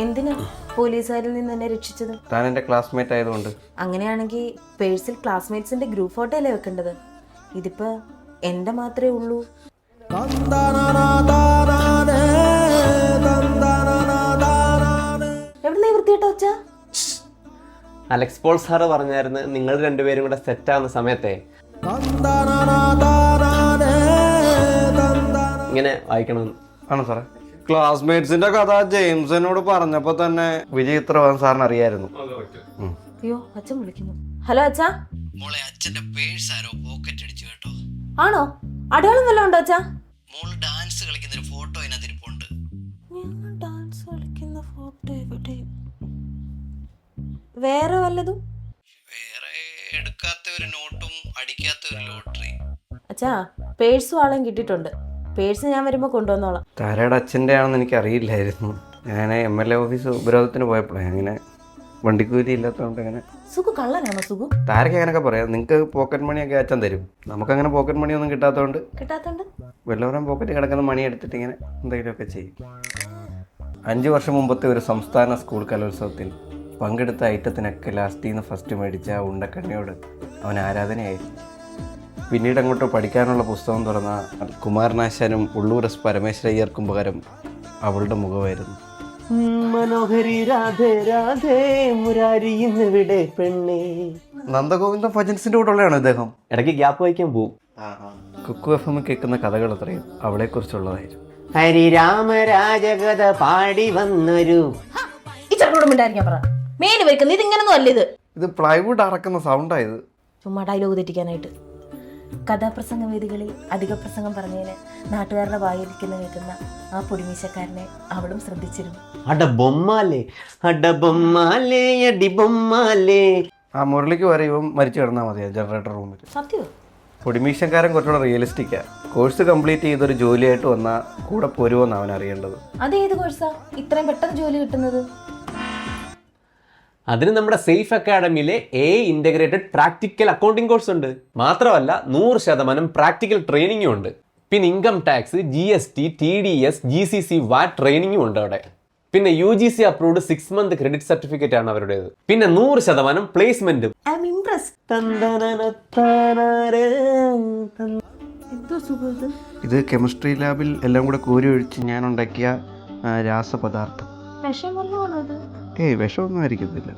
എന്തിനാ പോലീസുകാരിൽ നിന്ന് എന്നെ രക്ഷിച്ചത്? താൻ എന്റെ ക്ലാസ്മേറ്റ് ആയതുകൊണ്ട്. അങ്ങനെയാണെങ്കിൽ പേഴ്സിൽ ക്ലാസ്മേറ്റ്സിന്റെ ഗ്രൂപ്പ് ഫോട്ടോ അല്ലേ വെക്കേണ്ടത്? ഇതിപ്പോ എന്റെ മാത്രമേ ഉള്ളൂ. എവിടെ വൃത്തിയിട്ടോ ഒച്ച? അലക്സ് പോൾ സാറ് പറഞ്ഞായിരുന്നു നിങ്ങൾ രണ്ടുപേരും കൂടെ സെറ്റാകുന്ന സമയത്തെ ഇങ്ങനെ വായിക്കണമെന്ന്. ആണോ സാറേ? ക്ലാസ്മേറ്റ്സിന്റെ കഥ ജെയിംസിനോട് പറഞ്ഞപ്പോ തന്നെ വിജയിത്രവാൻ സാറിന് അറിയായിരുന്നു. അയ്യോ അച്ഛൻ വിളിക്കുന്നു. ഹലോ അച്ഛാ. മോളെ അച്ഛന്റെ പേഴ്സ് ആരോ പോക്കറ്റ് അടിച്ചു കേട്ടോ. ആണോ? അടയാളം വല്ലതും ഉണ്ടോ അച്ഛാ? മോള് ഡാൻസ് കളിക്കുന്ന ഒരു ഫോട്ടോ അതിനകത്തിരിപ്പുണ്ട്. ഡാൻസ് കളിക്കുന്ന ഫോട്ടോ എവിടെ? വേറെ വല്ലതും? വേറെ എടുക്കാത്ത ഒരു നോട്ടും അടിക്കാത്ത ഒരു ലോട്ടറി. അച്ഛാ പേഴ്സും ആളും കിട്ടിയിട്ടുണ്ട്. പേഴ്സ് ഞാൻ വരുമ്പോ കൊണ്ടുവന്നോളാം. താരയുടെ അച്ഛൻ്റെ ആണെന്ന് എനിക്ക് അറിയില്ലായിരുന്നു. ഞാൻ MLA ഓഫീസ് ഉപരോധത്തിന് പോയപ്പോഴേ അങ്ങനെ വണ്ടിക്കൂലി ഇല്ലാത്തതുകൊണ്ട് അങ്ങനെ. സുഖു കള്ളനാണോ സുഖു? താരക്ക് അങ്ങനെയൊക്കെ പറയാം. നിങ്ങൾക്ക് പോക്കറ്റ് മണിയൊക്കെ അച്ഛൻ തരും. നമുക്കങ്ങനെ പോക്കറ്റ് മണിയൊന്നും കിട്ടാത്തതുകൊണ്ട് വല്ലവരും പോക്കറ്റ് കിടക്കുന്ന മണി എടുത്തിട്ട് ഇങ്ങനെ എന്തെങ്കിലുമൊക്കെ ചെയ്യും. 5 വർഷം മുമ്പത്തെ ഒരു സംസ്ഥാന സ്കൂൾ കലോത്സവത്തിൽ പങ്കെടുത്ത ഐറ്റത്തിനൊക്കെ ലാസ്റ്റിൽ നിന്ന് ഫസ്റ്റ് മേടിച്ച ഉണ്ടക്കണ്ണിയോട് അവൻ ആരാധനയായിരുന്നു. പിന്നീട് അങ്ങോട്ട് പഠിക്കാനുള്ള പുസ്തകം തുറന്ന കുമാരനാശാനും ഉള്ളൂർ എസ് പരമേശ്വരയ്യർക്കും പകരം അവളുടെ മുഖമായിരുന്നു. മനോഹരി രാധേ രാധേ മുരാരി ഇവിടെ പെണ്ണേ. നന്ദഗോവിന്ദ ഭജൻസിന്റെ കൂടെയുള്ളതാണ് ഇദ്ദേഹം. ഇടയ്ക്ക് ഗ്യാപ്പ് വായിക്കാൻ പോവും. കുക്കു FM കേൾക്കുന്ന കഥകൾ അത്രയും അവളെ കുറിച്ചുള്ളതായിരുന്നു. ഹരിരാമരാജകഥ പാടി വന്നൊരു ഇത് പ്ലൈവുഡ് അറക്കുന്ന സൗണ്ടായത്. ചുമ്മാ ഡയലോഗ് തെറ്റിക്കാനായിട്ട്. കഥാപ്രസംഗ വേദികളിൽ അധിക പ്രസംഗം പറഞ്ഞതിന് നാട്ടുകാരുടെ വായിരിക്കുന്ന കേൾക്കുന്ന ആ പൊടിമീശക്കാരനെ അവളും ശ്രദ്ധിച്ചിരുന്നു. ആ മുരളിക്ക് വരെ ഇവൻ മരിച്ചു കിടന്നാൽ മതിയാ ജനറേറ്റർ റൂമിൽ. സത്യോ? പൊടിമീശക്കാരൻ കുറച്ചുകൂടെ റിയലിസ്റ്റിക്കാ. കോഴ്സ് കംപ്ലീറ്റ് ചെയ്തൊരു ജോലിയായിട്ട് വന്നാൽ കൂടെ പോരുമോന്ന് അവൻ അറിയേണ്ടത്. അതേത് കോഴ്സാ ഇത്രയും പെട്ടെന്ന് ജോലി കിട്ടുന്നത്? അതിന് നമ്മുടെ സേഫ് അക്കാഡമിയിലെ ഇൻ്റഗ്രേറ്റഡ് പ്രാക്ടിക്കൽ അക്കൗണ്ടിങ് കോഴ്സ് ഉണ്ട്. മാത്രമല്ല 100% പ്രാക്ടിക്കൽ ട്രെയിനിങ്ങും ഉണ്ട്. പിന്നെ income tax, GST, TDS, GCC, VAT ട്രെയിനിങ്ങും ഉണ്ട് അവിടെ. പിന്നെ UGC approved 6 month credit certificate ആണ് അവരുടേത്. പിന്നെ 100% പ്ലേസ്മെന്റും. ഇത് കെമിസ്ട്രി ലാബിൽ എല്ലാം കൂടെ കോരി ഒഴിച്ച് ഞാൻ ഉണ്ടാക്കിയ രാസപദാർത്ഥം. വിഷമൊന്നും ആയിരിക്കത്തില്ല.